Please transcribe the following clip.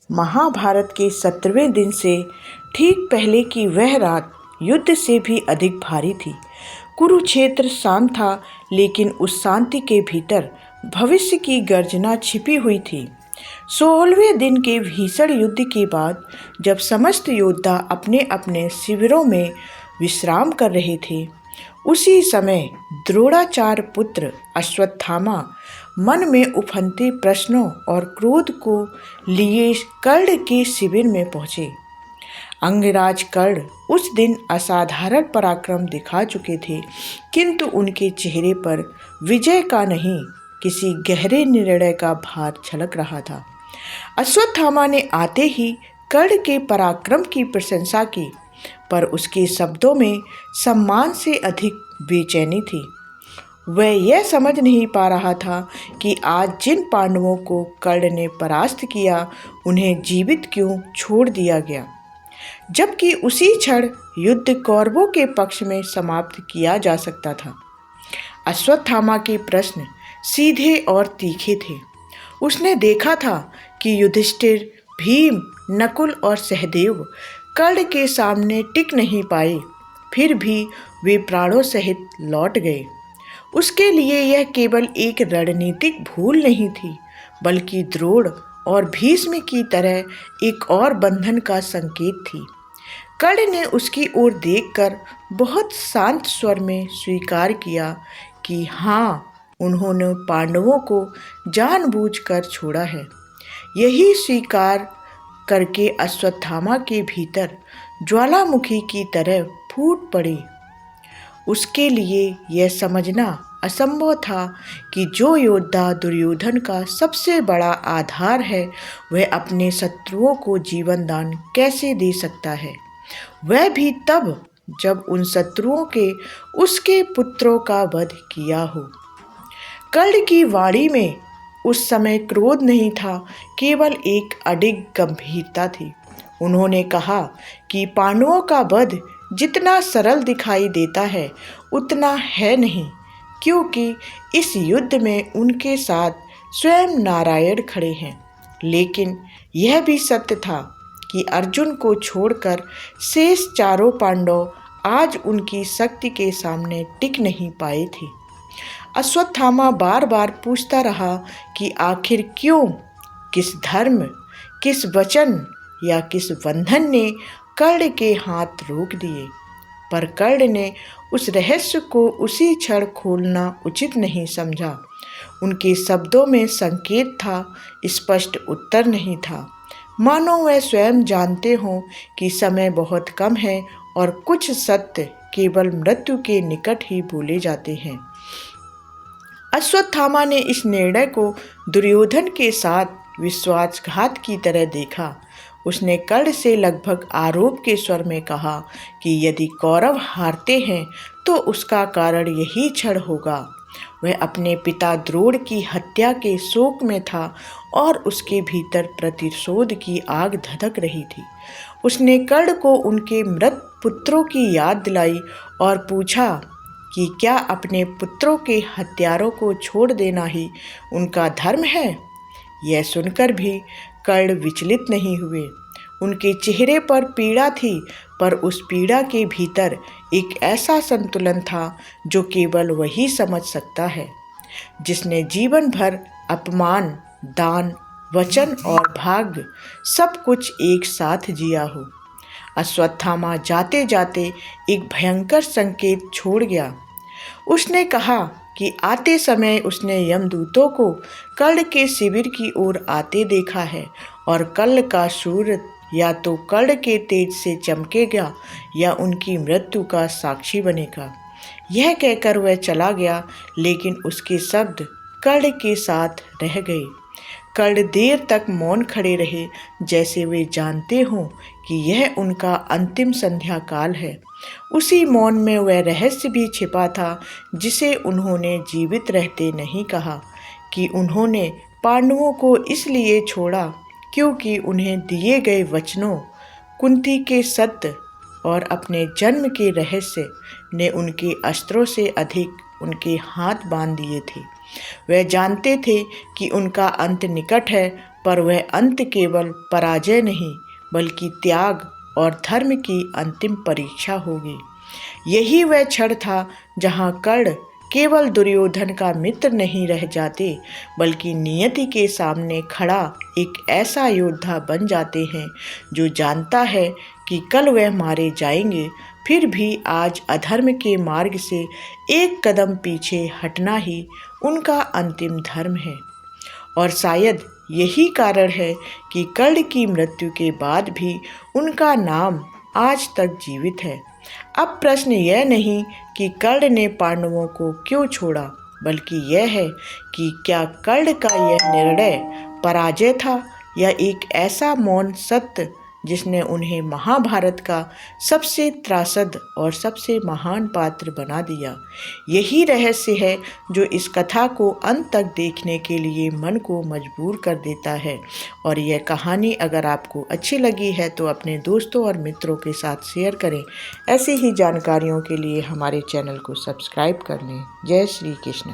महाभारत के 17वें दिन से ठीक पहले की वह रात युद्ध से भी अधिक भारी थी। कुरुक्षेत्र शांत था, लेकिन उस शांति के भीतर भविष्य की गर्जना छिपी हुई थी। 16वें दिन के भीषण युद्ध के बाद जब समस्त योद्धा अपने अपने शिविरों में विश्राम कर रहे थे, उसी समय द्रोणाचार्य पुत्र अश्वत्थामा मन में उफनते प्रश्नों और क्रोध को लिए कर्ण के शिविर में पहुंचे। अंगराज कर्ण उस दिन असाधारण पराक्रम दिखा चुके थे, किंतु उनके चेहरे पर विजय का नहीं, किसी गहरे निर्णय का भार झलक रहा था। अश्वत्थामा ने आते ही कर्ण के पराक्रम की प्रशंसा की, पर उसके शब्दों में सम्मान से अधिक बेचैनी थी। वह यह समझ नहीं पा रहा था कि आज जिन पांडवों को कर्ण ने परास्त किया, उन्हें जीवित क्यों छोड़ दिया गया, जबकि उसी क्षण युद्ध कौरवों के पक्ष में समाप्त किया जा सकता था। अश्वत्थामा के प्रश्न सीधे और तीखे थे। उसने देखा था कि युधिष्ठिर, भीम, नकुल और सहदेव कर्ण के सामने टिक नहीं पाए, फिर भी वे प्राणों सहित लौट गए। उसके लिए यह केवल एक रणनीतिक भूल नहीं थी, बल्कि द्रोण और भीष्म की तरह एक और बंधन का संकेत थी। कर्ण ने उसकी ओर देखकर बहुत शांत स्वर में स्वीकार किया कि हाँ, उन्होंने पांडवों को जानबूझकर छोड़ा है। यही स्वीकार करके अश्वत्थामा के भीतर ज्वालामुखी की तरह फूट पड़ी। उसके लिए यह समझना असंभव था कि जो योद्धा दुर्योधन का सबसे बड़ा आधार है, वह अपने शत्रुओं को जीवन दान कैसे दे सकता है, वह भी तब जब उन शत्रुओं के उसके पुत्रों का वध किया हो। कर्ण की वाणी में उस समय क्रोध नहीं था, केवल एक अडिग गंभीरता थी। उन्होंने कहा कि पांडवों का वध जितना सरल दिखाई देता है, उतना है नहीं, क्योंकि इस युद्ध में उनके साथ स्वयं नारायण खड़े हैं। लेकिन यह भी सत्य था कि अर्जुन को छोड़कर शेष चारों पांडव आज उनकी शक्ति के सामने टिक नहीं पाए थे। अश्वत्थामा बार बार पूछता रहा कि आखिर क्यों, किस धर्म, किस वचन या किस बंधन ने कर्ण के हाथ रोक दिए। पर कर्ण ने उस रहस्य को उसी क्षण खोलना उचित नहीं समझा। उनके शब्दों में संकेत था, स्पष्ट उत्तर नहीं था। मानो वह स्वयं जानते हों कि समय बहुत कम है और कुछ सत्य केवल मृत्यु के निकट ही बोले जाते हैं। अश्वत्थामा ने इस निर्णय को दुर्योधन के साथ विश्वासघात की तरह देखा। उसने कर्ण से लगभग आरोप के स्वर में कहा कि यदि कौरव हारते हैं तो उसका कारण यही क्षण होगा। वह अपने पिता द्रोण की हत्या के शोक में था और उसके भीतर प्रतिशोध की आग धधक रही थी। उसने कर्ण को उनके मृत पुत्रों की याद दिलाई और पूछा कि क्या अपने पुत्रों के हत्यारों को छोड़ देना ही उनका धर्म है। यह सुनकर भी कर्ण विचलित नहीं हुए। उनके चेहरे पर पीड़ा थी, पर उस पीड़ा के भीतर एक ऐसा संतुलन था जो केवल वही समझ सकता है, जिसने जीवन भर अपमान, दान, वचन और भाग्य सब कुछ एक साथ जिया हो। अश्वत्थामा जाते जाते एक भयंकर संकेत छोड़ गया। उसने कहा कि आते समय उसने यमदूतों को कर्ण के शिविर की ओर आते देखा है और कर्ण का सूर्य या तो कर्ण के तेज से चमकेगा या उनकी मृत्यु का साक्षी बनेगा। यह कहकर वह चला गया, लेकिन उसके शब्द कर्ण के साथ रह गए। कर्ण देर तक मौन खड़े रहे, जैसे वे जानते हों कि यह उनका अंतिम संध्या काल है। उसी मौन में वह रहस्य भी छिपा था जिसे उन्होंने जीवित रहते नहीं कहा, कि उन्होंने पांडवों को इसलिए छोड़ा क्योंकि उन्हें दिए गए वचनों, कुंती के सत्य और अपने जन्म के रहस्य ने उनके अस्त्रों से अधिक उनके हाथ बांध दिए थे। वह जानते थे कि उनका अंत निकट है, पर वह अंत केवल पराजय नहीं बल्कि त्याग और धर्म की अंतिम परीक्षा होगी। यही वह क्षण था जहाँ कर्ण केवल दुर्योधन का मित्र नहीं रह जाते बल्कि नियति के सामने खड़ा एक ऐसा योद्धा बन जाते हैं जो जानता है कि कल वह मारे जाएंगे, फिर भी आज अधर्म के मार्ग से एक कदम पीछे हटना ही उनका अंतिम धर्म है। और शायद यही कारण है कि कर्ण की मृत्यु के बाद भी उनका नाम आज तक जीवित है। अब प्रश्न यह नहीं कि कर्ण ने पांडवों को क्यों छोड़ा, बल्कि यह है कि क्या कर्ण का यह निर्णय पराजय था या एक ऐसा मौन सत्य जिसने उन्हें महाभारत का सबसे त्रासद और सबसे महान पात्र बना दिया। यही रहस्य है जो इस कथा को अंत तक देखने के लिए मन को मजबूर कर देता है। और यह कहानी अगर आपको अच्छी लगी है तो अपने दोस्तों और मित्रों के साथ शेयर करें। ऐसी ही जानकारियों के लिए हमारे चैनल को सब्सक्राइब कर लें। जय श्री कृष्ण।